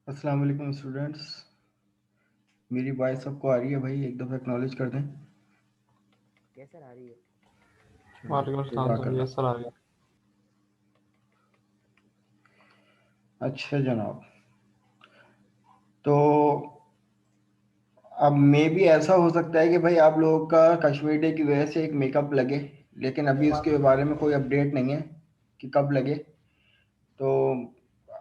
अस्सलाम वालेकुम स्टूडेंट्स। मेरी वॉइस सबको आ रही है भाई? एक दफ़ा एक्नॉलेज कर दें। कैसे आ रही है? चलो वालेकुम अस्सलाम सर, जज़ाकल्लाह। यस सर आ गया। अच्छा जनाब, तो अब मे भी ऐसा हो सकता है कि भाई आप लोगों का कश्मीर डे की वजह से एक मेकअप लगे, लेकिन अभी उसके बारे में कोई अपडेट नहीं है कि कब लगे। तो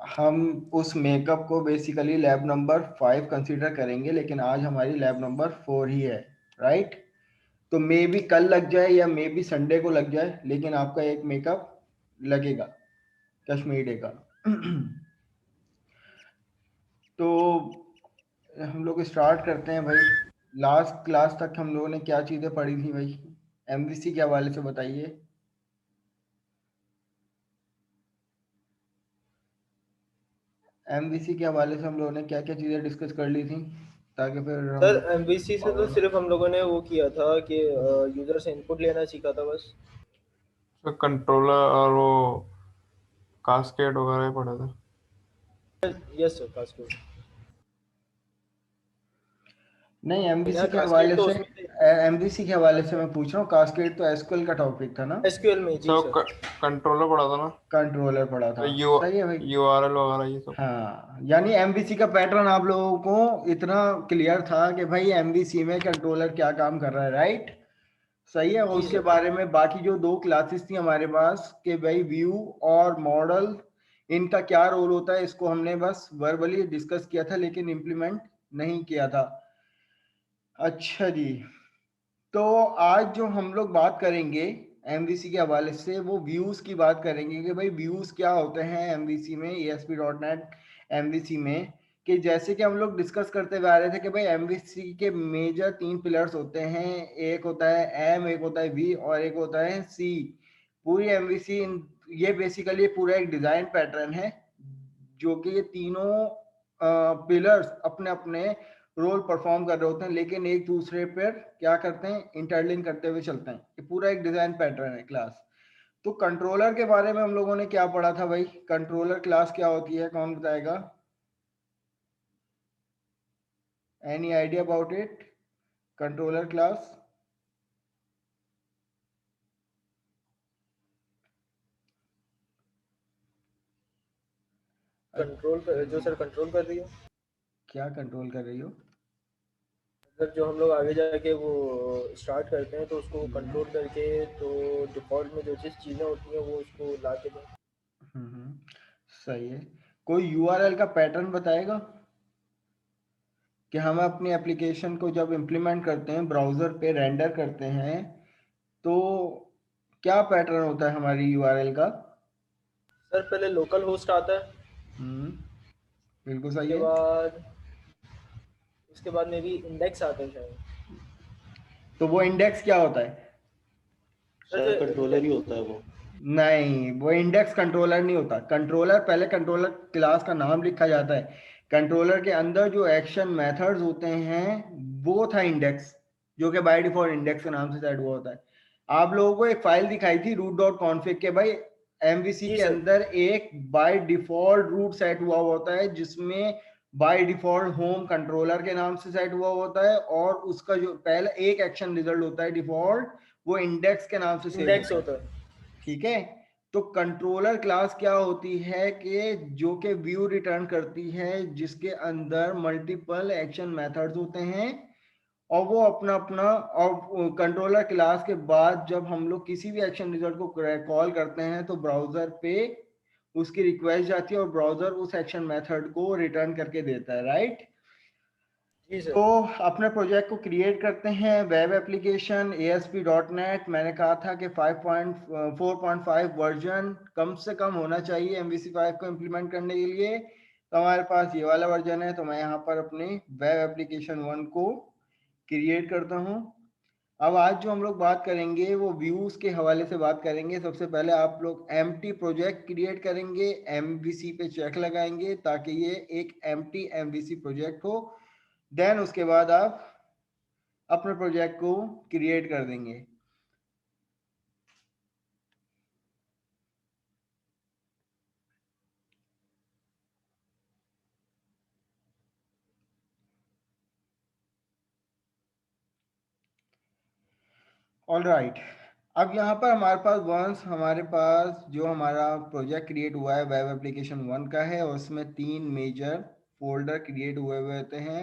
हम उस मेकअप को बेसिकली लैब नंबर 5 कंसीडर करेंगे, लेकिन आज हमारी लैब नंबर 4 ही है, राइट। तो मे भी कल लग जाए या मे भी संडे को लग जाए, लेकिन आपका एक मेकअप लगेगा कश्मीर डे का। तो हम लोग स्टार्ट करते हैं भाई। लास्ट क्लास तक हम लोगों ने क्या चीज़ें पढ़ी थी भाई? एमवीसी के हवाले से बताइए। एमवीसी के हवाले से हम लोगों ने क्या क्या चीज़ें डिस्कस कर ली थी, ताकि फिर हम सर लोग एमवीसी से तो सिर्फ हम लोगों ने वो किया था कि यूजर से इनपुट लेना सीखा था बस। सर कंट्रोलर और वो कास्केड वगैरह पढ़े थे। Yes sir, cascade. नहीं, एमवीसी यहाँ के कास्केड हवाले तो से उसमें थे, एमवीसी के हवाले से मैं पूछ रहा हूँ। कास्केड तो एसक्यूएल का टॉपिक था ना? एसक्यूएल में। जी सर सर। कंट्रोलर पढ़ा था ना, कंट्रोलर पढ़ा था, यू सही है भाई। यूआरएल वगैरह ये सब। हाँ, यानी एमवीसी का पैटर्न आप लोगों को इतना क्लियर था कि भाई एमवीसी में कंट्रोलर क्या काम कर रहा है, राइट। सही है। और जी उसके सर। बारे में बाकी जो दो क्लासेस थी हमारे पास कि भाई व्यू और मॉडल, इनका क्या रोल होता है, इसको हमने बस वर्बली डिस्कस किया था, लेकिन इम्प्लीमेंट नहीं किया था। अच्छा जी, तो आज जो हम लोग बात करेंगे एमवीसी के हवाले से, वो व्यूज की बात करेंगे कि भाई व्यूज क्या होते हैं एमवीसी में, ASP.NET एमवीसी में। कि जैसे कि हम लोग डिस्कस करते हुए आ रहे थे कि भाई एमवीसी के मेजर 3 पिलर्स होते हैं। एक होता है एम, एक होता है वी और एक होता है सी। पूरी एमवीसी, ये बेसिकली पूरा एक डिजाइन पैटर्न है, जो कि ये तीनों पिलर्स अपने अपने रोल परफॉर्म कर रहे होते हैं, लेकिन एक दूसरे पर क्या करते हैं, इंटरलिंक करते हुए चलते हैं। ये पूरा एक डिजाइन पैटर्न है क्लास। तो कंट्रोलर के बारे में हम लोगों ने क्या पढ़ा था भाई? कंट्रोलर क्लास क्या होती है, कौन बताएगा? Any idea about it? Controller class. Control कर, जो सर कंट्रोल कर रही है, क्या कंट्रोल कर रही हो? सर जो हम लोग आगे जाके वो स्टार्ट करते हैं तो उसको कंट्रोल करके, तो डिफॉल्ट में जो चीज़ें होती हैं वो उसको ला के दें। हम्म, सही है। कोई यूआरएल का पैटर्न बताएगा कि हम अपनी एप्लीकेशन को जब इम्प्लीमेंट करते हैं, ब्राउज़र पे रेंडर करते हैं, तो क्या पैटर्न होता है हमारी यूआरएल का? सर पहले लोकल होस्ट आता है, हम्म, बिल्कुल सही उसके है। बाद उसके बाद में भी इंडेक्स आता है शायद। तो वो इंडेक्स क्या होता है? सर सर जो कंट्रोलर ही होता है वो। नहीं, वो इंडेक्स कंट्रोलर नहीं होता। कंट्रोलर, पहले कंट्रोलर क्लास का नाम लिखा जाता है। कंट्रोलर के अंदर जो एक्शन मेथड्स होते हैं, वो था इंडेक्स, जो कि बाय डिफॉल्ट इंडेक्स के नाम से सेट हुआ होता है। आप लोगों को एक फाइल दिखाई थी root.config के भाई, एमवीसी जी के सर। अंदर एक बाय डिफॉल्ट रूट सेट हुआ होता है, जिसमें बाय डिफॉल्ट होम कंट्रोलर के नाम से सेट हुआ होता है, और उसका जो पहला एक एक्शन रिजल्ट होता है डिफॉल्ट, वो इंडेक्स के नाम से सेव इंडेक्स होता है। होता है। ठीक है। तो कंट्रोलर क्लास क्या होती है कि जो कि व्यू रिटर्न करती है, जिसके अंदर मल्टीपल एक्शन मेथड्स होते हैं, और वो अपना अपना, और कंट्रोलर क्लास के बाद जब हम लोग किसी भी एक्शन रिजल्ट को कॉल करते हैं, तो ब्राउजर पे उसकी रिक्वेस्ट जाती है और ब्राउजर उस एक्शन मेथड को रिटर्न करके देता है, राइट। जी तो सर। अपने प्रोजेक्ट को क्रिएट करते हैं। वेब एप्लीकेशन ASP.NET, मैंने कहा था कि 4.5 वर्जन कम से कम होना चाहिए MVC 5 को इम्प्लीमेंट करने के लिए। तो हमारे पास ये वाला वर्जन है, तो मैं यहाँ पर अपनी वेब एप्लीकेशन 1 को क्रिएट करता हूँ। अब आज जो हम लोग बात करेंगे वो व्यूज के हवाले से बात करेंगे। सबसे पहले आप लोग एम्प्टी प्रोजेक्ट क्रिएट करेंगे, MVC पे चेक लगाएंगे ताकि ये एक एम्प्टी MVC प्रोजेक्ट हो। देन उसके बाद आप अपने प्रोजेक्ट को क्रिएट कर देंगे। ऑल राइट, अब यहाँ पर हमारे पास वंस हमारे पास जो हमारा प्रोजेक्ट क्रिएट हुआ है वेब एप्लीकेशन 1 का है, और उसमें 3 मेजर फोल्डर क्रिएट हुए हुए होते हैं,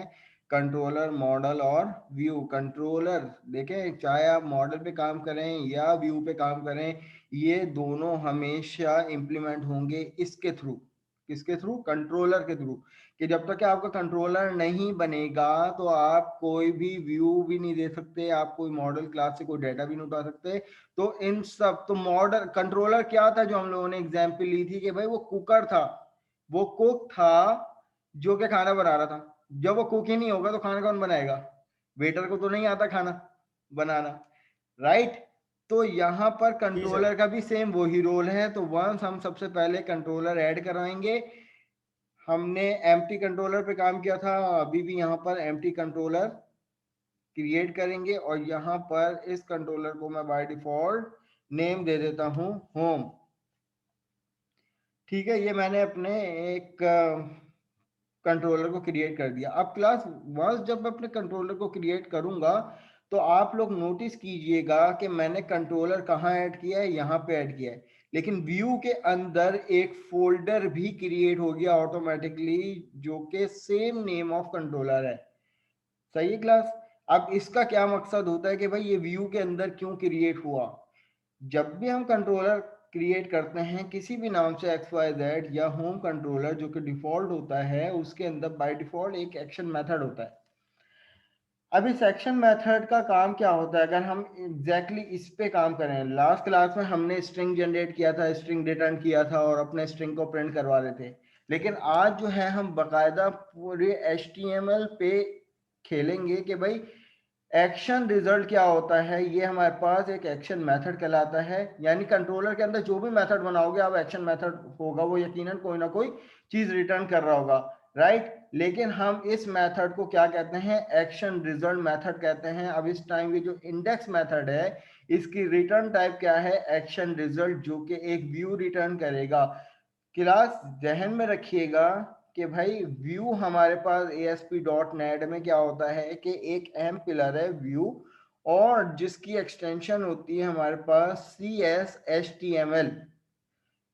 कंट्रोलर, मॉडल और व्यू। कंट्रोलर देखें, चाहे आप मॉडल पे काम करें या व्यू पे काम करें, ये दोनों हमेशा इम्प्लीमेंट होंगे इसके थ्रू, किसके थ्रू? कंट्रोलर के थ्रू। कि जब तक कि आपका कंट्रोलर नहीं बनेगा तो आप कोई भी व्यू भी नहीं दे सकते, आप कोई मॉडल क्लास से कोई डाटा भी नहीं उठा सकते। तो इन सब, तो मॉडल कंट्रोलर क्या था जो हम लोगों ने एग्जाम्पल ली थी कि भाई वो कुकर था, वो कुक था जो कि खाना बना रहा था। जब वो कुक ही नहीं होगा तो खाना कौन बनाएगा? वेटर को तो नहीं आता खाना बनाना, राइट? तो यहाँ पर जी सर। कंट्रोलर का भी सेम वही रोल है। तो वंस हम सबसे पहले कंट्रोलर ऐड कराएंगे। हमने एम्प्टी कंट्रोलर पे काम किया था, अभी भी यहाँ पर एम्प्टी कंट्रोलर क्रिएट करेंगे, और यहाँ पर इस कंट्रोलर को मैं बाय डिफॉल्ट नेम दे देता हूँ होम। ठीक है, ये मैंने अपने एक कंट्रोलर को क्रिएट कर दिया। अब क्लास वंस जब मैं अपने कंट्रोलर को क्रिएट करूंगा तो आप लोग नोटिस कीजिएगा कि मैंने कंट्रोलर कहाँ ऐड किया है, यहाँ पे ऐड किया है, लेकिन व्यू के अंदर एक फोल्डर भी क्रिएट हो गया ऑटोमेटिकली जो कि सेम नेम ऑफ कंट्रोलर है। सही है क्लास? अब इसका क्या मकसद होता है कि भाई ये व्यू के अंदर क्यों क्रिएट हुआ? जब भी हम कंट्रोलर क्रिएट करते हैं किसी भी नाम से XYZ या होम कंट्रोलर जो कि डिफॉल्ट होता है, उसके अंदर बाय डिफॉल्ट एक एक्शन मेथड होता है। अब इस एक्शन मेथड का काम क्या होता है? अगर हम एग्जैक्टली इस पे काम करें, लास्ट क्लास में हमने स्ट्रिंग जनरेट किया था, स्ट्रिंग रिटर्न किया था और अपने स्ट्रिंग को प्रिंट करवा रहे थे, लेकिन आज जो है हम बकायदा पूरे HTML पे खेलेंगे कि भाई एक्शन रिजल्ट क्या होता है। ये हमारे पास एक एक्शन मेथड कहलाता है, यानी कंट्रोलर के अंदर जो भी मेथड बनाओगे आप, एक्शन मेथड होगा, वो यकीनन कोई ना कोई चीज रिटर्न कर रहा होगा, राइट? लेकिन हम इस मेथड को क्या कहते हैं? एक्शन रिजल्ट मेथड कहते हैं। अब इस टाइम ये जो इंडेक्स मेथड है इसकी रिटर्न टाइप क्या है? एक्शन रिजल्ट, जो कि एक व्यू रिटर्न करेगा। क्लास जहन में रखिएगा कि भाई व्यू हमारे पास ASP.NET में क्या होता है कि एक अहम पिलर है व्यू, और जिसकी एक्सटेंशन होती है हमारे पास CSHTML।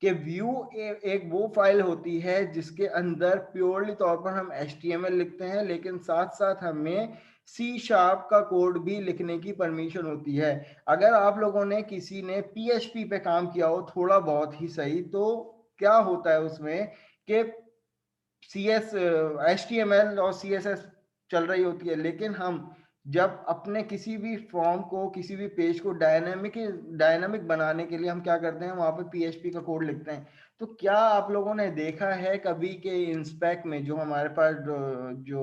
कि व्यू एक वो फाइल होती है जिसके अंदर प्योरली तौर पर हम HTML लिखते हैं, लेकिन साथ साथ हमें C# का कोड भी लिखने की परमिशन होती है। अगर आप लोगों ने किसी ने PHP पे काम किया हो थोड़ा बहुत ही सही, तो क्या होता है उसमें कि HTML और CSS चल रही होती है, लेकिन हम जब अपने किसी भी फॉर्म को, किसी भी पेज को डायनामिक बनाने के लिए हम क्या करते हैं? वहां पे PHP का कोड लिखते हैं। तो क्या आप लोगों ने देखा है कभी कि इंस्पेक्ट में जो हमारे पास जो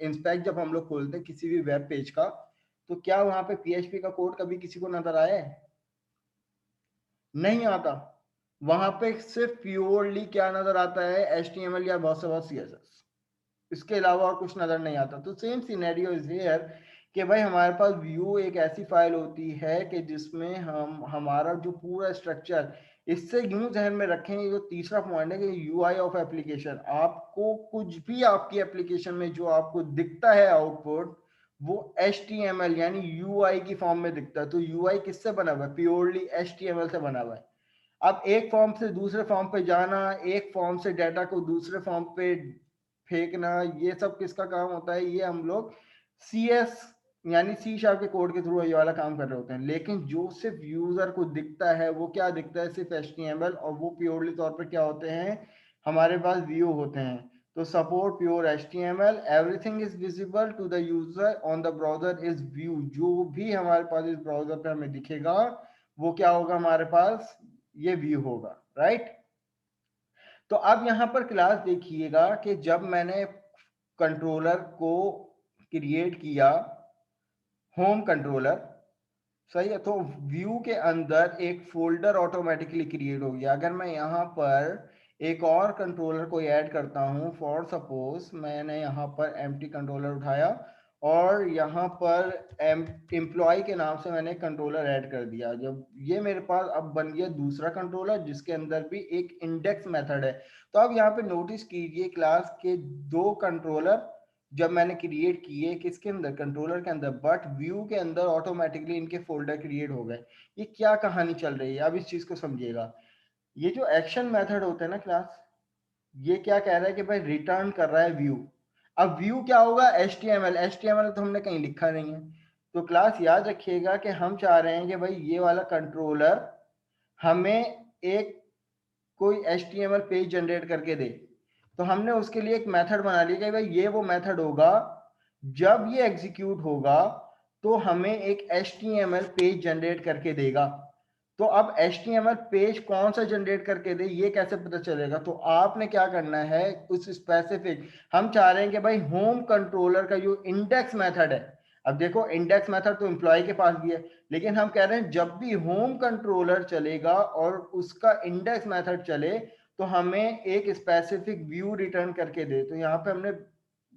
इंस्पेक्ट जब हम लोग खोलते हैं किसी भी वेब पेज का, तो क्या वहां पे PHP का कोड कभी किसी को नजर आया है? नहीं आता। वहां पे सिर्फ प्योरली क्या नजर आता है? HTML या बहुत से बहुत CSS, इसके अलावा और कुछ नजर नहीं आता। तो सेम सिनेरियो इज हियर कि भाई हमारे पास व्यू एक ऐसी फाइल होती है कि जिसमें हम हमारा जो पूरा स्ट्रक्चर, इससे यूं ध्यान में रखें, ये जो तीसरा पॉइंट है कि UI ऑफ एप्लीकेशन, आपको कुछ भी आपकी एप्लीकेशन में जो आपको दिखता है आउटपुट, वो HTML यानी UI की फॉर्म में दिखता है। तो UI किससे बना हुआ है? प्योरली HTML से बना हुआ है। अब एक फॉर्म से दूसरे फॉर्म पे जाना, एक फॉर्म से डाटा को दूसरे फॉर्म पे फेंकना, ये सब किसका काम होता है? ये हम लोग CS यानी C# के कोड के थ्रू ये वाला काम कर रहे होते हैं। लेकिन जो सिर्फ यूजर को दिखता है वो क्या दिखता है? सिर्फ HTML, और वो प्योरली तौर पर क्या होते हैं? हमारे पास व्यू होते हैं। तो support pure HTML, everything is visible to the user on the browser is view. जो भी हमारे पास इस ब्राउजर पे हमें दिखेगा वो क्या होगा? हमारे पास ये व्यू होगा, राइट? तो अब यहां पर क्लास देखिएगा कि जब मैंने कंट्रोलर को क्रिएट किया, होम कंट्रोलर, सही है, तो व्यू के अंदर एक फोल्डर ऑटोमेटिकली क्रिएट हो गया। अगर मैं यहाँ पर एक और कंट्रोलर को ऐड करता हूँ, फॉर सपोज मैंने यहाँ पर एम्प्टी कंट्रोलर उठाया और यहाँ पर एम्प्लॉय के नाम से मैंने कंट्रोलर ऐड कर दिया, जब ये मेरे पास अब बन गया दूसरा कंट्रोलर जिसके अंदर भी एक इंडेक्स मेथड है। तो अब यहाँ पे नोटिस कीजिए क्लास के दो कंट्रोलर जब मैंने क्रिएट किए किसके अंदर, कंट्रोलर के अंदर, बट व्यू के अंदर ऑटोमेटिकली इनके फोल्डर क्रिएट हो गए। ये क्या कहानी चल रही है, अब इस चीज को समझिएगा। ये जो एक्शन मेथड होते हैं ना क्लास, ये क्या कह रहा है कि भाई रिटर्न कर रहा है व्यू। अब व्यू क्या होगा, HTML। HTML तो हमने कहीं लिखा नहीं है। तो क्लास याद रखिएगा कि हम चाह रहे हैं कि भाई ये वाला कंट्रोलर हमें एक कोई HTML पेज जनरेट करके दे। तो हमने उसके लिए एक मेथड बना लिया कि भाई ये वो मेथड होगा, जब ये एग्जीक्यूट होगा तो हमें एक HTML पेज जनरेट करके देगा। तो अब HTML पेज कौन सा जनरेट करके दे ये कैसे पता चलेगा, तो आपने क्या करना है, उस स्पेसिफिक, हम चाह रहे हैं कि भाई होम कंट्रोलर का जो इंडेक्स मेथड है, अब देखो इंडेक्स मेथड तो एम्प्लॉय के पास भी है, लेकिन हम कह रहे हैं जब भी होम कंट्रोलर चलेगा और उसका इंडेक्स मेथड चले तो हमें एक स्पेसिफिक व्यू रिटर्न करके दे। तो यहाँ पे हमने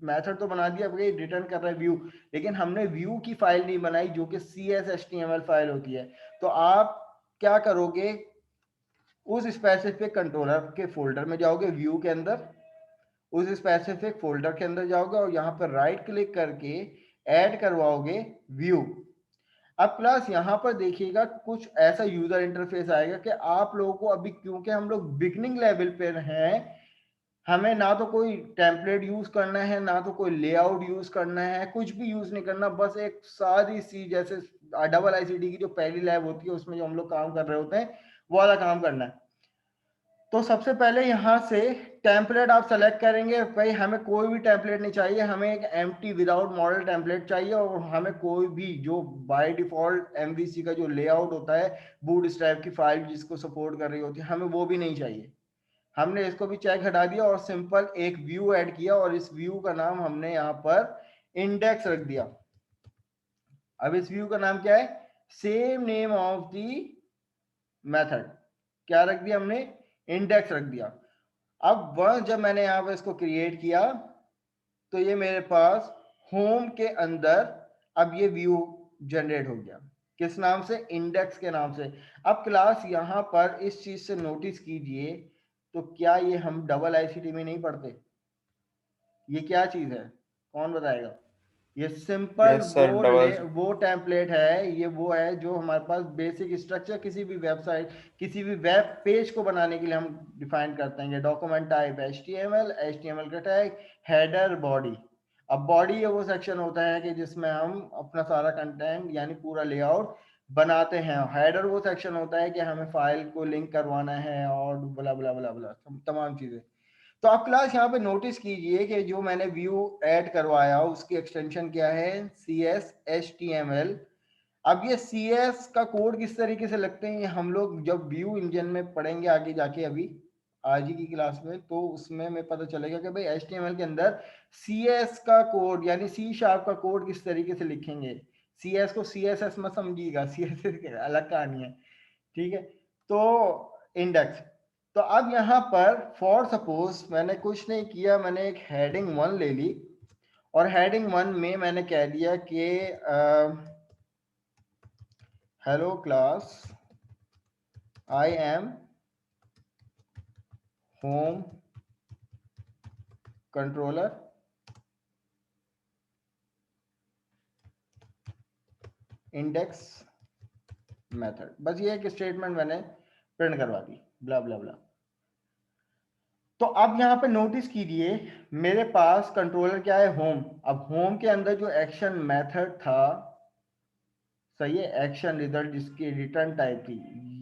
मेथड तो बना दिया, भाई रिटर्न कर रहा है व्यू, लेकिन हमने व्यू की फाइल नहीं बनाई जो कि CSHTML फाइल होती है। तो आप क्या करोगे, उस स्पेसिफिक कंट्रोलर के फोल्डर में जाओगे, व्यू के अंदर उस स्पेसिफिक फोल्डर के अंदर जाओगे और यहाँ पर राइट क्लिक करके ऐड करवाओगे व्यू। अब क्लास यहाँ पर देखिएगा कुछ ऐसा यूजर इंटरफेस आएगा कि आप लोगों को अभी, क्योंकि हम लोग बिगनिंग लेवल पर हैं, हमें ना तो कोई टेम्पलेट यूज करना है, ना तो कोई लेआउट यूज करना है, कुछ भी यूज नहीं करना, बस एक सारी सी जैसे डबल ICT की जो पहली लैब होती है उसमें जो हम लोग काम कर रहे होते हैं वो वाला काम करना है। तो सबसे पहले यहाँ से टेम्पलेट आप सेलेक्ट करेंगे, भाई हमें कोई भी टेम्पलेट नहीं चाहिए, हमें एक एम्प्टी विदाउट मॉडल टेम्पलेट चाहिए, और हमें कोई भी जो बाय डिफॉल्ट MVC का जो लेआउट होता है बूटस्ट्रैप की फाइल जिसको सपोर्ट कर रही होती है, हमें वो भी नहीं चाहिए। हमने इसको भी चेक हटा दिया और सिंपल एक व्यू ऐड किया और इस व्यू का नाम हमने यहाँ पर इंडेक्स रख दिया। अब इस व्यू का नाम क्या है, same name of the method, क्या रख दिया हमने, इंडेक्स रख दिया। अब वह जब मैंने यहाँ पर इसको क्रिएट किया तो ये मेरे पास होम के अंदर अब ये व्यू जनरेट हो गया, किस नाम से, इंडेक्स के नाम से। अब क्लास यहाँ पर इस चीज से नोटिस कीजिए, तो क्या ये हम डबल ICT में नहीं पढ़ते, ये क्या चीज है, कौन बताएगा। ये सिंपल यस सर, डबल। वो टेम्पलेट है, ये वो है जो हमारे पास बेसिक स्ट्रक्चर किसी भी वेबसाइट, किसी भी वेब पेज को बनाने के लिए हम डिफाइन करते हैं। डॉक्यूमेंट टाइप HTML का टैग, हेडर, बॉडी। अब बॉडी ये वो सेक्शन होता है कि जिसमें हम अपना सारा कंटेंट यानी पूरा लेआउट बनाते हैं। हेडर वो सेक्शन होता है कि हमें फाइल को लिंक करवाना है और बला बला बला बला तमाम चीजें। तो आप क्लास यहाँ पे नोटिस कीजिए कि जो मैंने व्यू ऐड करवाया उसकी एक्सटेंशन क्या है, CSHTML। अब ये CS का कोड किस तरीके से लगते हैं, हम लोग जब व्यू इंजन में पढ़ेंगे आगे जाके, अभी आज ही की क्लास में, तो उसमें हमें पता चलेगा कि भाई HTML के अंदर CS का कोड यानी C# का कोड किस तरीके से लिखेंगे। CS को CSS मत समझिएगा, CSS अलग कहानी है, ठीक है। तो इंडेक्स, तो अब यहाँ पर फॉर सपोज मैंने कुछ नहीं किया, मैंने एक हेडिंग 1 ले ली और हेडिंग 1 में मैंने कह दिया कि hello class, I am home controller index method. बस ये एक स्टेटमेंट मैंने प्रिंट करवा दी, ब्ला ब्ला ब्ला। तो अब यहाँ पे नोटिस कीजिए मेरे पास कंट्रोलर क्या है, होम। अब होम के अंदर जो एक्शन मेथड था, सही है, एक्शन रिजल्ट जिसकी रिटर्न टाइप थी,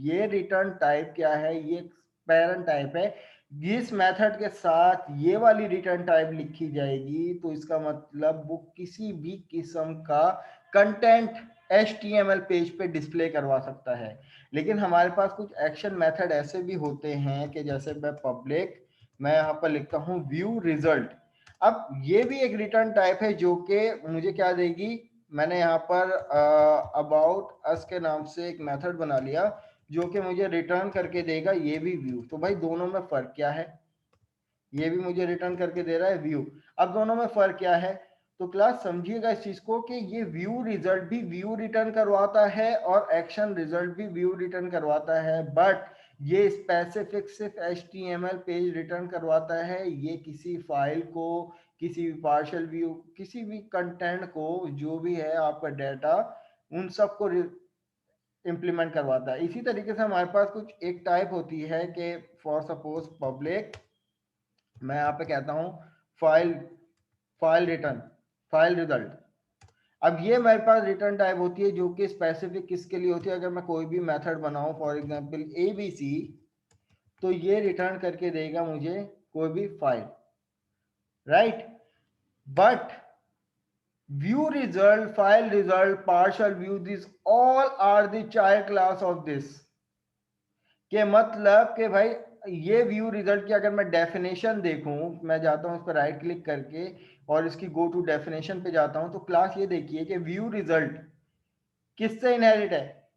ये रिटर्न टाइप क्या है, ये पेरेंट टाइप है। जिस मेथड के साथ ये वाली रिटर्न टाइप लिखी जाएगी तो इसका मतलब वो किसी भी किस्म का कंटेंट HTML पेज पे डिस्प्ले करवा सकता है। लेकिन हमारे पास कुछ एक्शन मेथड ऐसे भी होते हैं कि जैसे मैं यहाँ पर लिखता हूँ व्यू रिजल्ट। अब ये भी एक रिटर्न टाइप है जो कि मुझे क्या देगी, मैंने यहाँ पर अबाउट अस के नाम से एक मेथड बना लिया जो कि मुझे रिटर्न करके देगा ये भी व्यू। तो भाई दोनों में फर्क क्या है, ये भी मुझे रिटर्न करके दे रहा है व्यू। अब दोनों में फर्क क्या है, तो क्लास समझिएगा इस चीज को कि ये व्यू रिजल्ट भी व्यू रिटर्न करवाता है और एक्शन रिजल्ट भी व्यू रिटर्न करवाता है, बट ये स्पेसिफिक सिर्फ HTML पेज रिटर्न करवाता है, ये किसी फाइल को किसी भी पार्शियल व्यू, किसी भी कंटेंट को, जो भी है आपका डाटा, उन सबको इम्प्लीमेंट करवाता है। इसी तरीके से हमारे पास कुछ एक टाइप होती है कि फॉर सपोज पब्लिक, मैं यहाँ पे कहता हूँ फाइल रिटर्न, फाइल रिजल्ट। अब ये मेरे पास रिटर्न टाइप होती है जो कि स्पेसिफिक किसके लिए होती है। अगर मैं कोई भी मेथड बनाऊं फॉर एग्जांपल ABC, तो ये रिटर्न करके देगा मुझे कोई भी file, right. But view result, file result, partial view, this all are the child class of this. के मतलब कि भाई ये व्यू रिजल्ट की अगर मैं डेफिनेशन देखूं, मैं जाता हूं उस पर राइट क्लिक करके और इसकी गो टू डेफिनेशन पे जाता हूं, तो क्लास ये देखिए कि व्यू रिजल्ट किससे इनहेरिट है,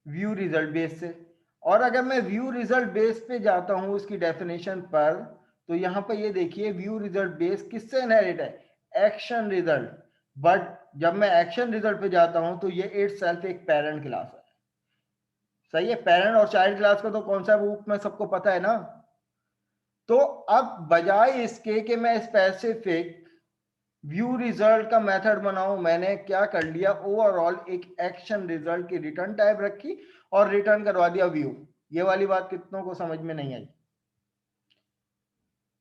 व्यू रिजल्ट बेस से। और अगर मैं व्यू रिजल्ट बेस पे जाता हूं उसकी डेफिनेशन पर, तो यहां पर ये देखिए व्यू रिजल्ट बेस किससे इनहेरिट है, एक्शन रिजल्ट। बट जब मैं एक्शन रिजल्ट पे जाता हूं तो ये इटसेल्फ एक पेरेंट क्लास है। सही है, पेरेंट और चाइल्ड क्लास का तो कौन सा रूप में सबको पता है ना। तो अब बजाय इसके कि मैं स्पेसिफिक व्यू रिजल्ट का मेथड बनाऊं, मैंने क्या कर लिया, ओवरऑल एक एक्शन रिजल्ट की रिटर्न टाइप रखी और रिटर्न करवा दिया व्यू। ये वाली बात कितनों को समझ में नहीं आई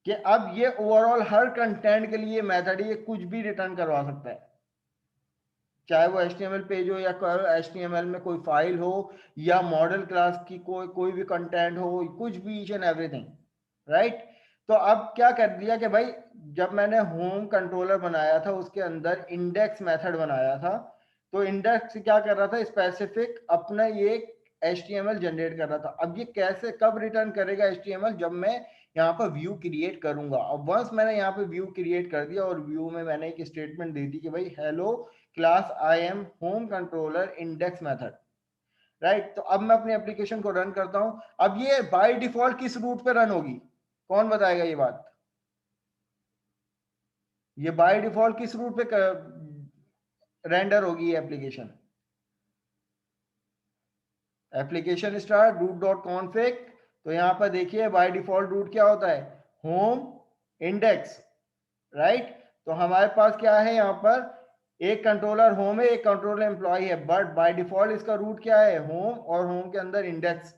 कि अब ये ओवरऑल हर कंटेंट के लिए मेथड ये कुछ भी रिटर्न करवा सकता है, चाहे वो HTML पेज हो या HTML में कोई फाइल हो या मॉडल क्लास की कोई भी कंटेंट हो, कुछ भी, ईच एंड एवरीथिंग, राइट। तो अब क्या कर दिया कि भाई जब मैंने होम कंट्रोलर बनाया था उसके अंदर इंडेक्स मेथड बनाया था, तो इंडेक्स क्या कर रहा था, स्पेसिफिक अपना ये HTML जनरेट कर रहा था। अब ये कैसे कब रिटर्न करेगा HTML, जब मैं यहाँ पर व्यू क्रिएट करूंगा। अब वंस मैंने यहाँ पे व्यू क्रिएट कर दिया और व्यू में मैंने एक स्टेटमेंट दे दी कि भाई hello class I am home controller index method, right. तो अब मैं अपनी एप्लीकेशन को रन करता हूं। अब ये बाय डिफॉल्ट किस रूट पे रन होगी, कौन बताएगा ये बात, ये बाय डिफॉल्ट किस रूट पे रेंडर होगी ये application, application start route dot config. तो यहां पर देखिए बाय डिफॉल्ट रूट क्या होता है, होम इंडेक्स, राइट। तो हमारे पास क्या है, यहाँ पर एक कंट्रोलर होम है, एक कंट्रोलर एम्प्लॉय है, बट बाय डिफॉल्ट इसका रूट क्या है, होम, और होम के अंदर इंडेक्स।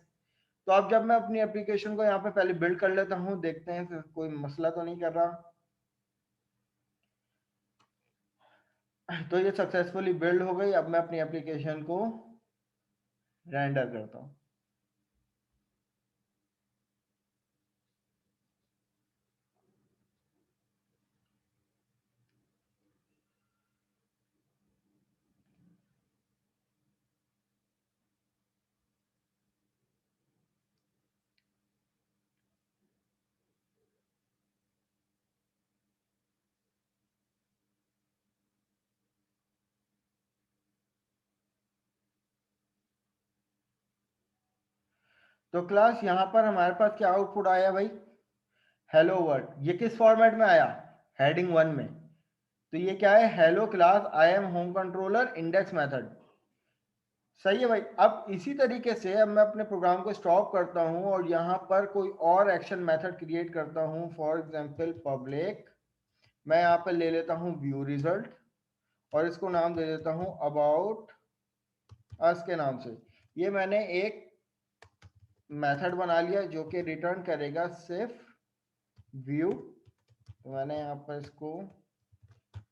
तो अब जब मैं अपनी एप्लीकेशन को यहाँ पे पहले बिल्ड कर लेता हूँ, देखते हैं फिर कोई मसला तो नहीं कर रहा। तो ये सक्सेसफुली बिल्ड हो गई। अब मैं अपनी एप्लीकेशन को रेंडर करता हूँ। तो क्लास यहाँ पर हमारे पास क्या आउटपुट आया भाई, हेलो वर्ल्ड। ये किस फॉर्मेट में आया, हेडिंग 1 में। तो ये क्या है, hello class I am home controller index method. सही है भाई। अब इसी तरीके से अब मैं अपने प्रोग्राम को स्टॉप करता हूं और यहाँ पर कोई और एक्शन मेथड क्रिएट करता हूं, फॉर एग्जांपल पब्लिक, मैं यहाँ पर ले लेता हूं व्यू रिजल्ट और इसको नाम दे देता हूं अबाउट अस के नाम से। ये मैंने एक मेथड बना लिया जो कि रिटर्न करेगा सिर्फ व्यू। तो मैंने यहाँ पर इसको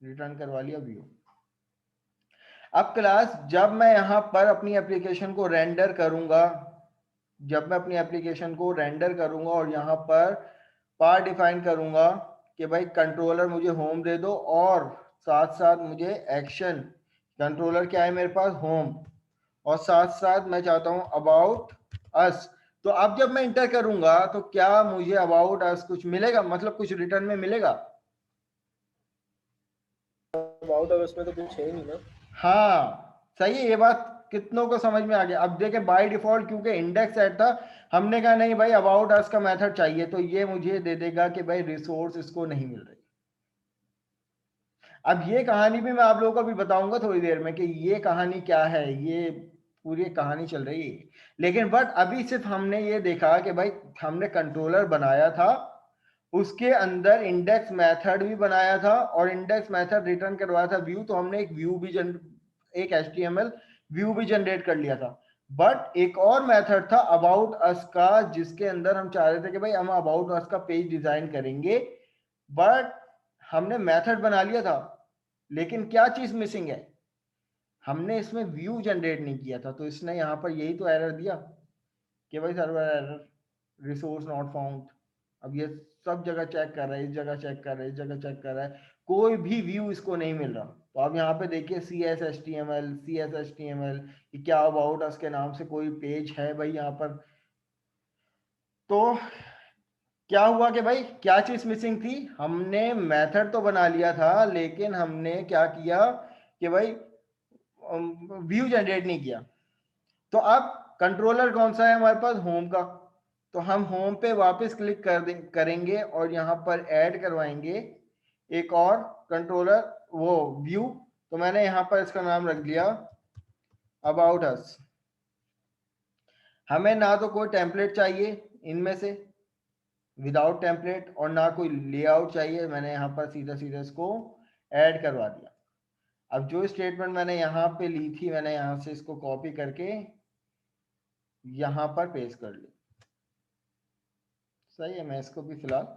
रिटर्न करवा लिया व्यू। अब क्लास जब मैं यहाँ पर अपनी एप्लीकेशन को रेंडर करूंगा, जब मैं अपनी एप्लीकेशन को रेंडर करूंगा और यहाँ पर पार्ट डिफाइन करूंगा कि भाई कंट्रोलर मुझे होम दे दो और साथ साथ मुझे एक्शन, कंट्रोलर क्या है मेरे पास, होम, और साथ साथ मैं चाहता हूं अबाउट अस। तो अब जब मैं इंटर करूंगा तो क्या मुझे अबाउट अस कुछ मिलेगा, मतलब कुछ रिटर्न में मिलेगा। अबाउट अस में तो कुछ है नहीं ना। हाँ सही है, ये बात कितनों को समझ में आ गया। अब देखें बाय डिफॉल्ट क्योंकि इंडेक्स सेट था, हमने कहा नहीं भाई अबाउट अस का मेथड चाहिए, तो ये मुझे दे देगा कि भाई रिसोर्स इसको नहीं मिल रही। अब ये कहानी भी मैं आप लोगों को भी बताऊंगा थोड़ी देर में कि ये कहानी क्या है, ये पूरी कहानी चल रही है। लेकिन बट अभी सिर्फ हमने ये देखा कि भाई हमने कंट्रोलर बनाया था उसके अंदर इंडेक्स मेथड भी बनाया था और इंडेक्स मेथड रिटर्न करवाया था व्यू, तो हमने एक व्यू भी एक HTML व्यू भी जनरेट कर लिया था। बट एक और मेथड था अबाउट अस का, जिसके अंदर हम चाह रहे थे कि भाई हम अबाउट अस का पेज डिजाइन करेंगे, बट हमने मेथड बना लिया था, लेकिन क्या चीज मिसिंग है, हमने इसमें व्यू जनरेट नहीं किया था। तो इसने यहाँ पर यही तो एरर दिया कि भाई server error, resource not found. अब ये सब जगह चेक कर रहा है, इस जगह चेक कर रहा है, इस जगह चेक कर रहा है, कोई भी व्यू इसको नहीं मिल रहा। तो आप यहाँ पे देखिए CSHTML क्या अबाउट अस के नाम से कोई पेज है भाई यहाँ पर। तो क्या हुआ कि भाई क्या चीज मिसिंग थी, हमने मेथड तो बना लिया था लेकिन हमने क्या किया कि भाई व्यू जनरेट नहीं किया। तो अब कंट्रोलर कौन सा है हमारे पास, होम का। तो हम होम पे वापस क्लिक करेंगे और यहाँ पर ऐड करवाएंगे एक और कंट्रोलर, वो व्यू। तो मैंने यहाँ पर इसका नाम रख दिया अबाउट अस। हमें ना तो कोई टेम्पलेट चाहिए इनमें से विदाउट टेम्पलेट, और ना कोई लेआउट चाहिए, मैंने यहाँ पर सीधा सीधा इसको ऐड करवा दिया। अब जो स्टेटमेंट मैंने यहाँ पे ली थी, मैंने यहाँ से इसको कॉपी करके यहाँ पर पेस्ट कर ली। सही है, मैं इसको भी फिलहाल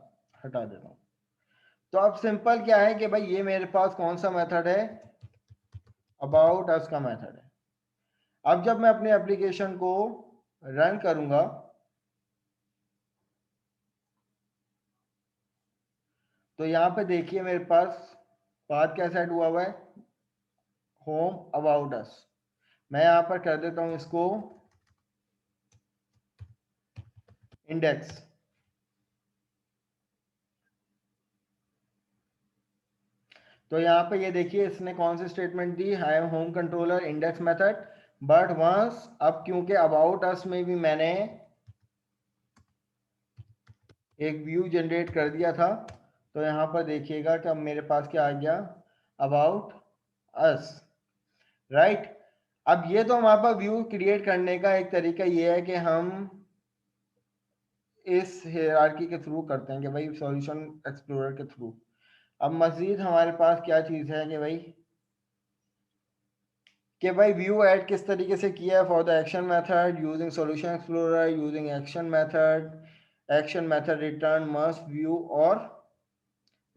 हटा देता हूँ। तो अब सिंपल क्या है कि भाई ये मेरे पास कौन सा मेथड है, अबाउट अस का मेथड है। अब जब मैं अपने एप्लीकेशन को रन करूंगा तो यहाँ पे देखिए मेरे पास पाथ क्या सेट हुआ हुआ है, होम अबाउट अस। मैं यहाँ पर कर देता हूँ इसको इंडेक्स। तो यहाँ पे ये देखिए इसने कौन सी स्टेटमेंट दी, I am home controller index method. But once, अब क्योंकि अबाउट अस में भी मैंने एक व्यू जनरेट कर दिया था, तो यहाँ पर देखिएगा कि अब मेरे पास क्या आ गया, अबाउट अस, राइट। अब ये तो हमारे पास व्यू क्रिएट करने का एक तरीका ये है कि हम इस हायरार्की के थ्रू करते हैं कि भाई सॉल्यूशन एक्सप्लोरर के थ्रू। अब मजीद हमारे पास क्या चीज है कि भाई व्यू ऐड किस तरीके से किया है, for the action method using solution explorer using action method return must view और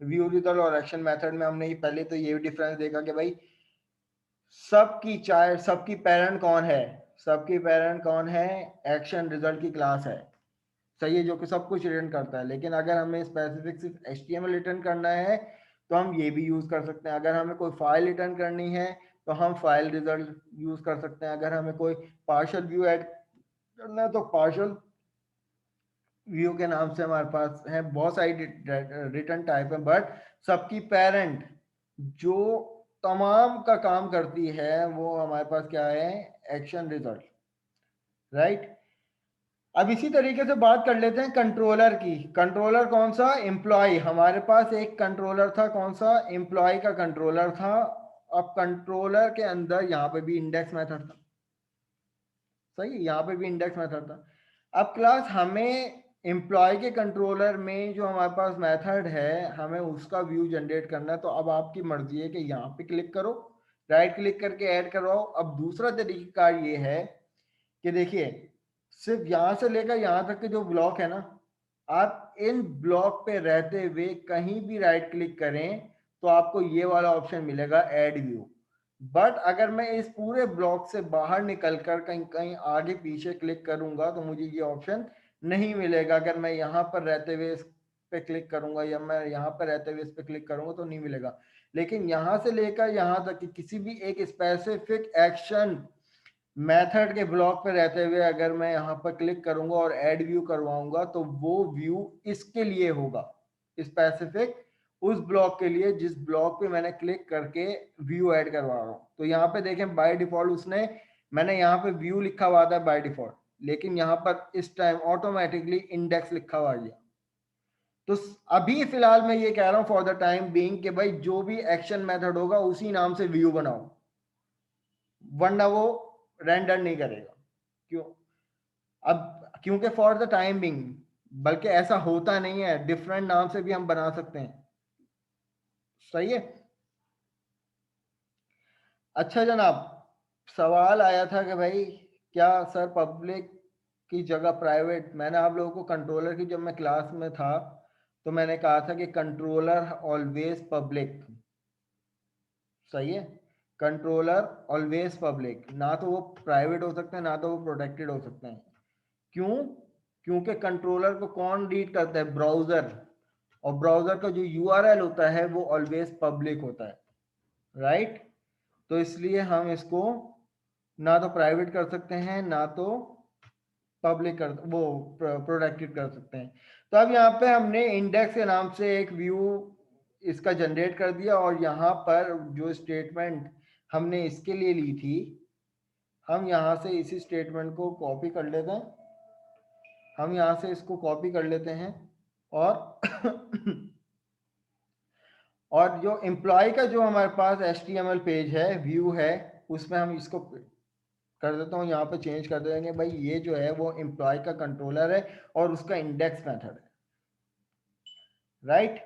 व्यू रिजल्ट। और एक्शन मेथड में हमने पहले तो ये डिफरेंस देखा कि भाई सबकी चाहे सबकी पेरेंट कौन है, सबकी पेरेंट कौन है, एक्शन रिजल्ट की क्लास है, सही है, जो कि सब कुछ रिटर्न करता है। लेकिन अगर हमें स्पेसिफिक सिर्फ HTML रिटर्न करना है तो हम ये भी यूज कर सकते हैं। अगर हमें कोई फाइल रिटर्न करनी है तो हम फाइल रिजल्ट यूज कर सकते हैं। अगर हमें कोई पार्शियल व्यू ऐड करना है तो पार्शियल व्यू के नाम से हमारे पास है बहुत सारी रिटर्न टाइप है। बट सबकी पेरेंट जो तमाम का काम करती है वो हमारे पास क्या है, एक्शन रिजल्ट, राइट। अब इसी तरीके से बात कर लेते हैं कंट्रोलर की। कंट्रोलर कौन सा, एम्प्लॉय। हमारे पास एक कंट्रोलर था, कौन सा, एम्प्लॉय का कंट्रोलर था। अब कंट्रोलर के अंदर यहाँ पे भी इंडेक्स मेथड था, सही, यहाँ पे भी इंडेक्स मेथड था। अब क्लास हमें एम्प्लॉय के कंट्रोलर में जो हमारे पास मेथड है हमें उसका व्यू जनरेट करना है। तो अब आपकी मर्जी है कि यहाँ पे क्लिक करो, राइट क्लिक करके ऐड करवाओ। अब दूसरा तरीका ये है कि देखिए सिर्फ यहाँ से लेकर यहाँ तक के जो ब्लॉक है ना, आप इन ब्लॉक पे रहते हुए कहीं भी राइट क्लिक करें तो आपको ये वाला ऑप्शन मिलेगा, ऐड व्यू। बट अगर मैं इस पूरे ब्लॉक से बाहर निकलकर कहीं कहीं आगे पीछे क्लिक करूंगा तो मुझे ये ऑप्शन नहीं मिलेगा। अगर मैं यहाँ पर रहते हुए इस पे क्लिक करूंगा या मैं यहाँ पर रहते हुए इस पे क्लिक करूंगा तो नहीं मिलेगा। लेकिन यहाँ से लेकर यहाँ तक कि किसी भी एक स्पेसिफिक एक्शन मेथड के ब्लॉक पे रहते हुए अगर मैं यहाँ पर क्लिक करूंगा और ऐड व्यू करवाऊंगा तो वो व्यू इसके लिए होगा, स्पेसिफिक उस ब्लॉक के लिए जिस ब्लॉक पे मैंने क्लिक करके व्यू ऐड करवा रहा हूँ। तो यहाँ पे देखें बाय डिफॉल्ट उसने, मैंने यहाँ पे व्यू लिखा हुआ था बाय डिफॉल्ट, लेकिन यहाँ पर इस टाइम ऑटोमेटिकली इंडेक्स लिखा हुआ गया। तो अभी फिलहाल मैं ये कह रहा हूँ फॉर द टाइम बीइंग कि भाई जो भी एक्शन मेथड होगा उसी नाम से व्यू बनाओ, वरना वो रेंडर नहीं करेगा। क्यों, अब क्योंकि फॉर द टाइम बिंग बल्कि ऐसा होता नहीं है, डिफरेंट नाम से भी हम बना सकते हैं। सही है। अच्छा जनाब, सवाल आया था कि भाई क्या सर पब्लिक की जगह प्राइवेट, मैंने आप लोगों को कंट्रोलर की जब मैं क्लास में था तो मैंने कहा था कि कंट्रोलर ऑलवेज पब्लिक। सही है, कंट्रोलर ऑलवेज पब्लिक, ना तो वो प्राइवेट हो सकते हैं ना तो वो प्रोटेक्टेड हो सकते हैं। क्यों? क्योंकि कंट्रोलर को कौन रीड करता है? ब्राउजर। और ब्राउजर का जो यूआरएल होता है वो ऑलवेज पब्लिक होता है, राइट। तो इसलिए हम इसको ना तो प्राइवेट कर सकते हैं ना तो पब्लिक कर वो प्रोटेक्टेड कर सकते हैं। तो अब यहाँ पे हमने इंडेक्स के नाम से एक व्यू इसका जनरेट कर दिया, और यहाँ पर जो स्टेटमेंट हमने इसके लिए ली थी, हम यहाँ से इसी स्टेटमेंट को कॉपी कर लेते हैं। हम यहाँ से इसको कॉपी कर लेते हैं, और और जो एम्प्लॉय का जो हमारे पास HTML पेज है, व्यू है, उसमें हम इसको कर देता हूँ, यहाँ पे चेंज कर देंगे भाई ये जो है वो एम्प्लॉय का कंट्रोलर है और उसका इंडेक्स मेथड है, राइट।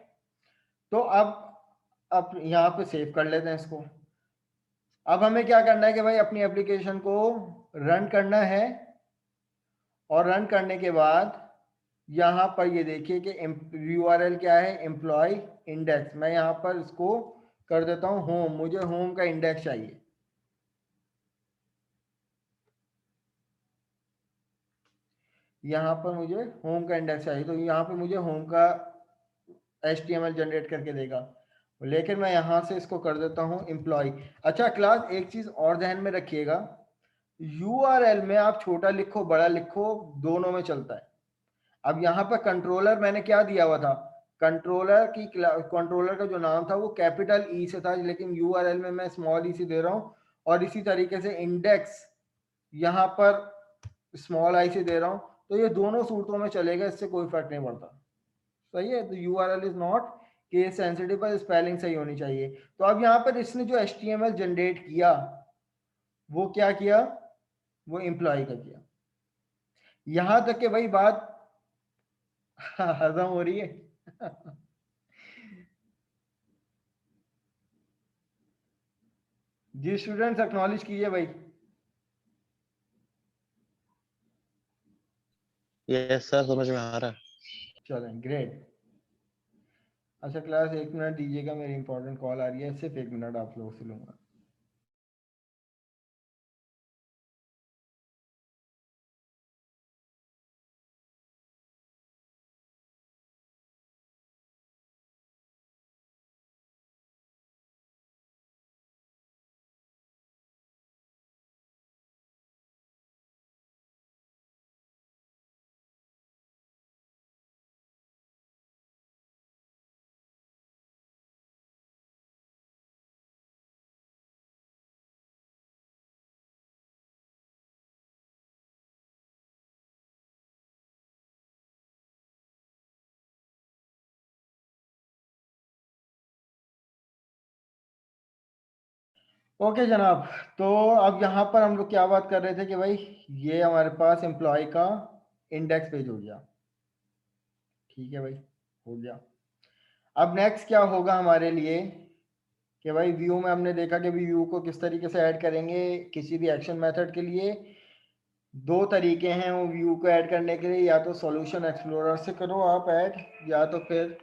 तो अब यहाँ पे सेव कर लेते हैं इसको। अब हमें क्या करना है कि भाई अपनी एप्लीकेशन को रन करना है, और रन करने के बाद यहाँ पर ये देखिए कि URL क्या है, एम्प्लॉय इंडेक्स। मैं यहाँ पर इसको कर देता हूँ होम, मुझे होम का इंडेक्स चाहिए। यहाँ पर मुझे होम का इंडेक्स चाहिए, तो यहाँ पे मुझे होम का HTML जनरेट करके देगा, लेकिन मैं यहाँ से इसको कर देता हूँ एम्प्लॉय। अच्छा क्लास, एक चीज और ध्यान में रखिएगा, URL में आप छोटा लिखो बड़ा लिखो दोनों में चलता है। अब यहाँ पर कंट्रोलर मैंने क्या दिया हुआ था, कंट्रोलर का जो नाम था वो कैपिटल ई से था, लेकिन URL में मैं स्मॉल ई से दे रहा हूँ, और इसी तरीके से इंडेक्स यहाँ पर स्मॉल आई से दे रहा हूँ। तो ये दोनों सूरतों में चलेगा, इससे कोई फर्क नहीं पड़ता। सही है। तो URL is not case sensitive, पर स्पेलिंग सही होनी चाहिए। तो अब यहाँ पर इसने जो HTML जनरेट किया वो क्या किया, वो एम्प्लॉय का किया। यहां तक कि भाई बात हजम हो रही है। जी स्टूडेंट्स एक्नॉलेज कीजिए भाई। यस सर, समझ में आ रहा है। चलें, ग्रेट। अच्छा क्लास, 1 मिनट दीजिएगा, मेरी इंपॉर्टेंट कॉल आ रही है, सिर्फ 1 मिनट आप लोगों से लूंगा। ओके जनाब, तो अब यहाँ पर हम लोग क्या बात कर रहे थे कि भाई ये हमारे पास एम्प्लॉय का इंडेक्स पेज हो गया। ठीक है भाई, हो गया। अब नेक्स्ट क्या होगा हमारे लिए कि भाई व्यू में हमने देखा कि व्यू को किस तरीके से ऐड करेंगे किसी भी एक्शन मेथड के लिए। दो तरीके हैं वो व्यू को ऐड करने के लिए, या तो सॉल्यूशन एक्सप्लोरर से करो आप ऐड, या तो फिर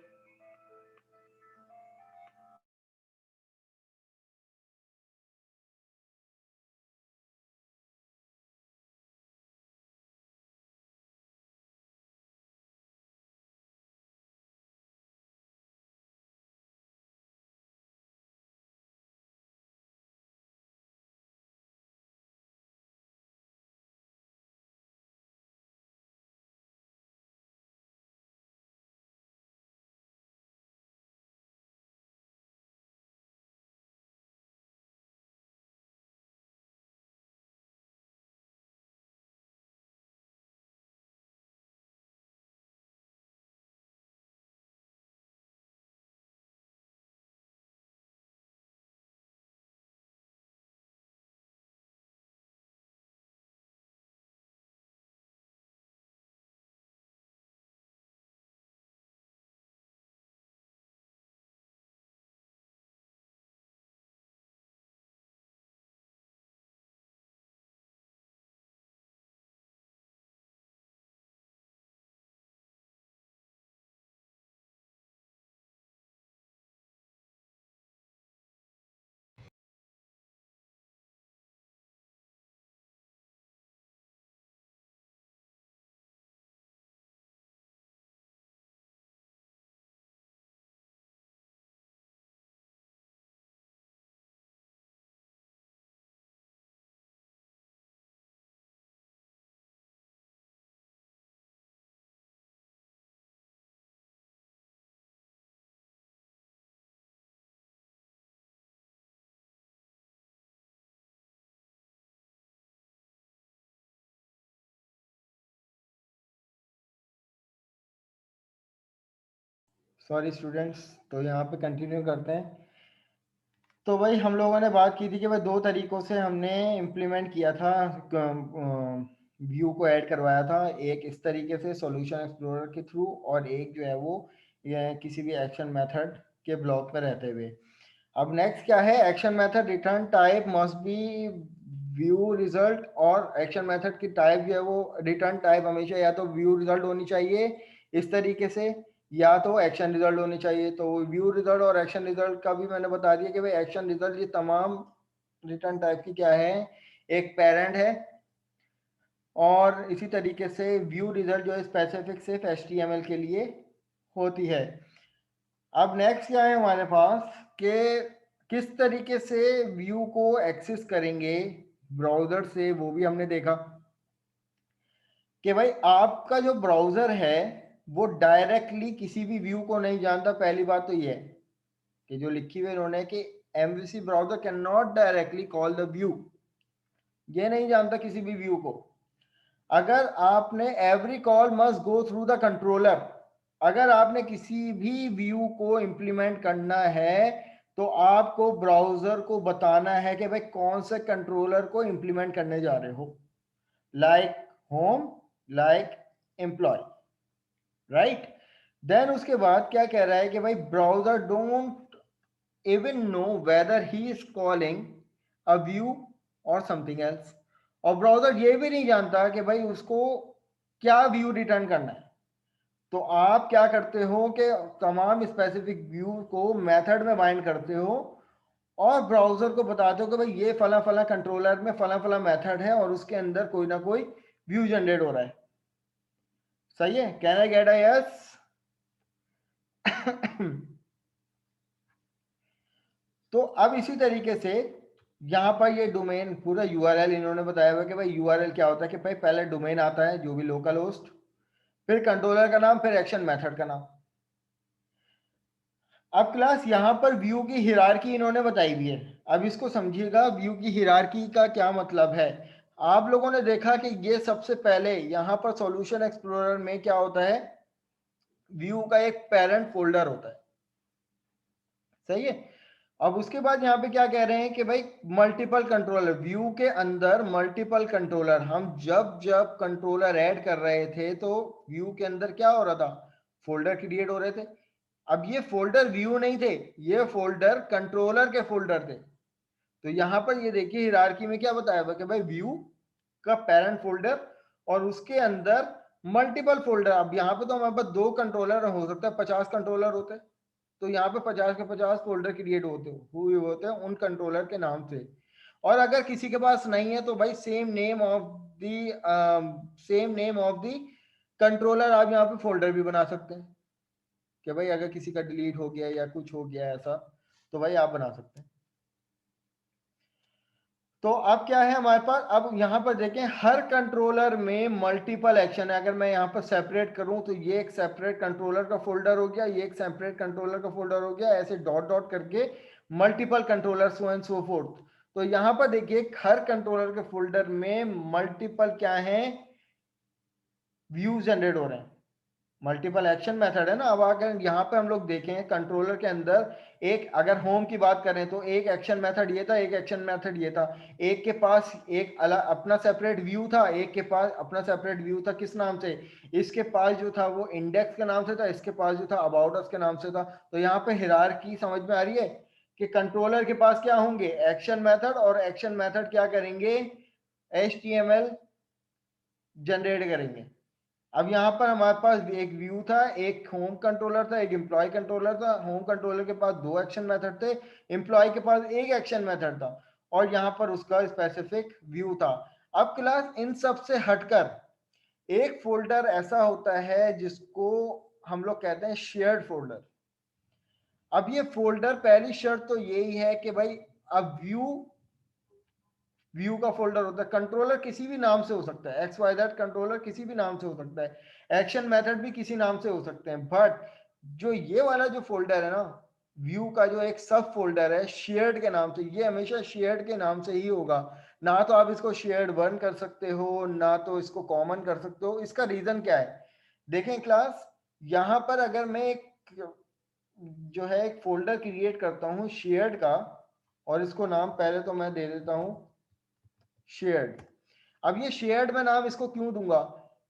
सॉरी स्टूडेंट्स, तो यहाँ पे कंटिन्यू करते हैं। तो भाई हम लोगों ने बात की थी कि भाई दो तरीकों से हमने इम्प्लीमेंट किया था, व्यू को ऐड करवाया था। एक इस तरीके से सॉल्यूशन एक्सप्लोरर के थ्रू, और एक जो है वो ये किसी भी एक्शन मेथड के ब्लॉक में रहते हुए। अब नेक्स्ट क्या है, action method return type must be view result, और एक्शन मेथड की टाइप जो है वो रिटर्न टाइप हमेशा या तो व्यू रिजल्ट होनी चाहिए इस तरीके से, या तो एक्शन रिजल्ट होनी चाहिए। तो व्यू रिजल्ट और एक्शन रिजल्ट का भी मैंने बता दिया कि भाई एक्शन रिजल्ट ये तमाम रिटर्न टाइप की क्या है, एक पेरेंट है, और इसी तरीके से व्यू रिजल्ट जो है स्पेसिफिक सिर्फ HTML के लिए होती है। अब नेक्स्ट क्या है हमारे पास कि किस तरीके से व्यू को एक्सेस करेंगे ब्राउजर से, वो भी हमने देखा कि भाई आपका जो ब्राउजर है वो डायरेक्टली किसी भी व्यू को नहीं जानता। पहली बात तो ये है कि जो लिखी हुई उन्होंने कि MVC browser can not directly call the view, ये नहीं जानता किसी भी व्यू को। अगर आपने every call must go through the controller, अगर आपने किसी भी व्यू को इंप्लीमेंट करना है तो आपको ब्राउजर को बताना है कि भाई कौन से कंट्रोलर को इंप्लीमेंट करने जा रहे हो, like home, like employ, right. Then उसके बाद क्या कह रहा है कि भाई browser don't even know whether he is calling a view और समथिंग एल्स, और ब्राउजर ये भी नहीं जानता कि भाई उसको क्या व्यू रिटर्न करना है। तो आप क्या करते हो कि तमाम स्पेसिफिक व्यू को मेथड में बाइंड करते हो और ब्राउजर को बताते हो कि भाई ये फला फला कंट्रोलर में फला फला मेथड है और उसके अंदर कोई ना कोई व्यू जनरेट हो रहा है। सही है, can I get a yes? तो अब इसी तरीके से यहाँ पर ये डोमेन पूरा URL इन्होंने बताया हुआ कि भाई URL क्या होता है कि भाई पहले डोमेन आता है जो भी लोकल होस्ट, फिर कंट्रोलर का नाम, फिर एक्शन मेथड का नाम। अब क्लास यहाँ पर व्यू की हिरार्की इन्होंने बताई हुई है। अब इसको समझिएगा, व्यू की हिरार्की का क्या मतलब है। आप लोगों ने देखा कि ये सबसे पहले यहाँ पर सॉल्यूशन एक्सप्लोरर में क्या होता है, व्यू का एक पेरेंट फोल्डर होता है, सही है। अब उसके बाद यहाँ पे क्या कह रहे हैं कि भाई मल्टीपल कंट्रोलर, व्यू के अंदर मल्टीपल कंट्रोलर। हम जब जब कंट्रोलर ऐड कर रहे थे तो व्यू के अंदर क्या हो रहा था, फोल्डर क्रिएट हो रहे थे। अब ये फोल्डर व्यू नहीं थे, ये फोल्डर कंट्रोलर के फोल्डर थे। तो यहाँ पर ये देखिए हिरार्की में क्या बताया हुआ कि भाई व्यू का पेरेंट फोल्डर और उसके अंदर मल्टीपल फोल्डर। अब यहाँ पे तो हमारे पास 2 कंट्रोलर हो सकता है, 50 कंट्रोलर होते हैं, तो यहाँ पे 50 के 50 फोल्डर क्रिएट हुए होते हैं उन कंट्रोलर के नाम से। और अगर किसी के पास नहीं है तो भाई same name of the controller आप यहाँ पे फोल्डर भी बना सकते हैं कि भाई अगर किसी का डिलीट हो गया या कुछ हो गया ऐसा, तो भाई आप बना सकते हैं। तो अब क्या है हमारे पास, अब यहाँ पर देखें हर कंट्रोलर में मल्टीपल एक्शन है। अगर मैं यहाँ पर सेपरेट करूं तो ये एक सेपरेट कंट्रोलर का फोल्डर हो गया, ये एक सेपरेट कंट्रोलर का फोल्डर हो गया, ऐसे डॉट डॉट करके multiple controller so and so fourth. तो यहाँ पर देखिए हर कंट्रोलर के फोल्डर में मल्टीपल क्या है, व्यूज जनरेट हो रहे हैं, मल्टीपल एक्शन मेथड है ना। अब अगर यहाँ पे हम लोग देखें कंट्रोलर के अंदर, एक अगर होम की बात करें तो एक एक्शन मेथड ये था, एक एक्शन मेथड ये था, एक के पास एक अलग अपना सेपरेट व्यू था, एक के पास अपना सेपरेट व्यू था। किस नाम से, इसके पास जो था वो इंडेक्स के नाम से था, इसके पास जो था अबाउट अस के नाम से था। तो यहाँ पे हिरार्की समझ में आ रही है कि कंट्रोलर के पास क्या होंगे, एक्शन मेथड, और एक्शन मेथड क्या करेंगे, HTML जनरेट करेंगे। अब यहाँ पर हमारे पास एक व्यू था, एक होम कंट्रोलर था, एक एम्प्लॉय कंट्रोलर था। होम कंट्रोलर के पास 2 एक्शन मेथड थे, एम्प्लॉय के पास एक एक्शन मेथड था, और यहाँ पर उसका स्पेसिफिक व्यू था। अब क्लास इन सब से हटकर एक फोल्डर ऐसा होता है जिसको हम लोग कहते हैं शेयर्ड फोल्डर। अब ये फोल्डर, पहली शर्त तो यही है कि भाई अब व्यू का फोल्डर होता है, कंट्रोलर किसी भी नाम से हो सकता है, XYZ कंट्रोलर किसी भी नाम से हो सकता है, एक्शन मेथड भी किसी नाम से हो सकते हैं। बट जो ये वाला जो फोल्डर है ना, व्यू का जो एक सब फोल्डर है शेयर्ड के नाम से, ये हमेशा शेयर्ड के नाम से ही होगा। ना तो आप इसको शेयर्ड 1 कर सकते हो, ना तो इसको कॉमन कर सकते हो। इसका रीजन क्या है, देखें क्लास, यहाँ पर अगर मैं एक जो है एक फोल्डर क्रिएट करता हूँ शेयर्ड का, और इसको नाम पहले तो मैं दे देता हूँ शेयर्ड। अब ये शेयर्ड में नाम इसको क्यों दूंगा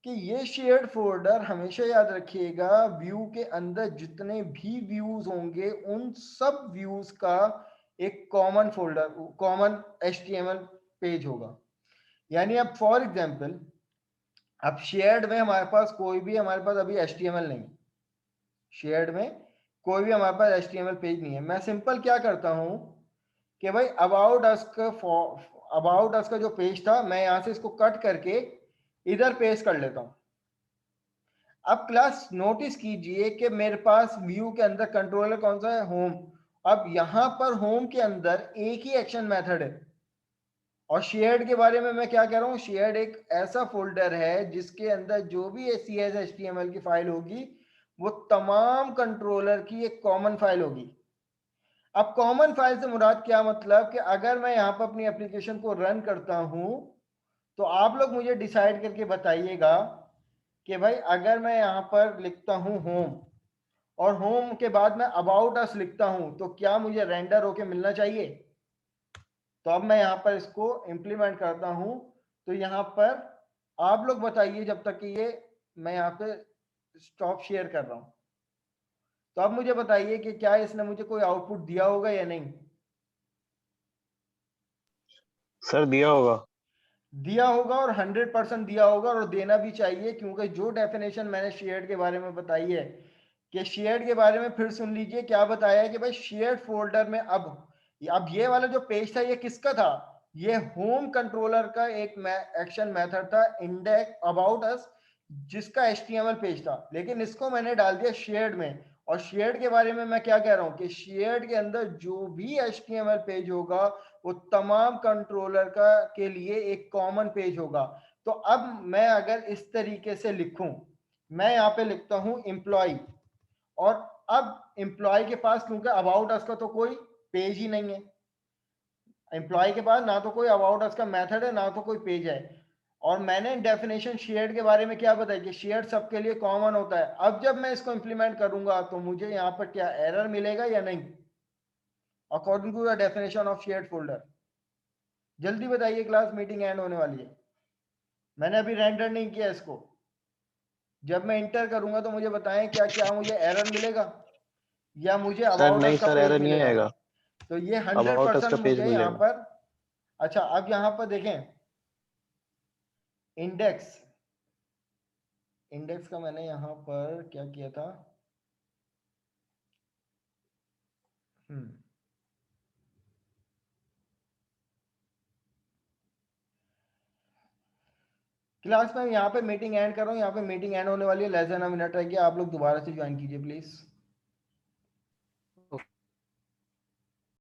कि ये शेयर्ड फोल्डर हमेशा याद रखिएगा व्यू के अंदर जितने भी व्यूज होंगे उन सब व्यूज का एक common folder, common HTML page होगा। यानी अब फॉर एग्जांपल अब शेयर्ड में हमारे पास कोई भी हमारे पास अभी HTML नहीं, शेयर्ड में कोई भी हमारे पास HTML पेज नहीं है। मैं सिंपल क्या करता हूं कि भाई अबाउट अस का जो पेज था मैं यहां से इसको कट करके इधर पेस्ट कर लेता हूं। अब क्लास नोटिस कीजिए कि मेरे पास व्यू के अंदर कंट्रोलर कौन सा है, होम। अब यहां पर होम के अंदर एक ही एक्शन मेथड है, और शेयर्ड के बारे में मैं क्या कह रहा हूं, शेयर्ड एक ऐसा फोल्डर है जिसके अंदर जो भी CSS/HTML की फाइल होगी वो तमाम कंट्रोलर की एक कॉमन फाइल होगी। अब कॉमन फाइल से मुराद क्या मतलब कि अगर मैं यहाँ पर अपनी एप्लीकेशन को रन करता हूं तो आप लोग मुझे डिसाइड करके बताइएगा कि भाई अगर मैं यहाँ पर लिखता हूं होम और होम के बाद मैं अबाउट अस लिखता हूं तो क्या मुझे रेंडर होके मिलना चाहिए? तो अब मैं यहाँ पर इसको इंप्लीमेंट करता हूं, तो यहाँ पर आप लोग बताइए जब तक कि ये मैं यहाँ पे स्टॉप शेयर कर रहा हूं। तो अब मुझे बताइए कि क्या इसने मुझे कोई आउटपुट दिया होगा या नहीं? सर दिया होगा। दिया होगा, और 100% दिया होगा, और देना भी चाहिए, क्योंकि जो डेफिनेशन मैंने शेयर्ड के बारे में बताई है कि शेयर्ड के बारे में फिर सुन लीजिए क्या बताया है कि भाई शेयर्ड फोल्डर में अब ये वाला जो पेज था ये किसका था, ये होम कंट्रोलर का एक एक्शन मेथड था इंडेक्स अबाउट अस जिसका HTML पेज था, लेकिन इसको मैंने डाल दिया शेयर्ड में। और शेयर्ड के बारे में मैं क्या कह रहा हूं कि शेयर्ड के अंदर जो भी HTML पेज होगा वो तमाम कंट्रोलर का के लिए एक कॉमन पेज होगा। तो अब मैं अगर इस तरीके से लिखूं, मैं यहाँ पे लिखता हूं एम्प्लॉय, और अब एम्प्लॉय के पास क्योंकि अबाउट अस का तो कोई पेज ही नहीं है, एम्प्लॉय के पास ना तो कोई अबाउट अस का मेथड है ना तो कोई पेज है, और मैंने डेफिनेशन शेयर्ड के बारे में क्या बताया कि शेयर्ड सबके लिए कॉमन होता है। अब जब मैं इसको इंप्लीमेंट करूंगा तो मुझे यहाँ पर क्या एरर मिलेगा या नहीं according to the definition of shared folder? जल्दी बताइए, क्लास मीटिंग एंड होने वाली है। मैंने अभी रेंडर नहीं किया इसको, जब मैं इंटर करूंगा तो मुझे बताएं क्या क्या मुझे एरर मिलेगा या मुझे सर अबाउट नहीं अस का सर, पेज एरर नहीं मिलेगा? आएगा। तो ये अबाउट अस 100% का पेज मुझे यहाँ मिलेगा। पर। अच्छा अब यहाँ पर देखें इंडेक्स, इंडेक्स का मैंने यहाँ पर क्या किया था, क्लास में यहाँ पे मीटिंग एंड कर रहा हूँ, यहाँ पे मीटिंग एंड होने वाली है, लेस देन अ मिनट रह गया, आप लोग दोबारा से ज्वाइन कीजिए प्लीज।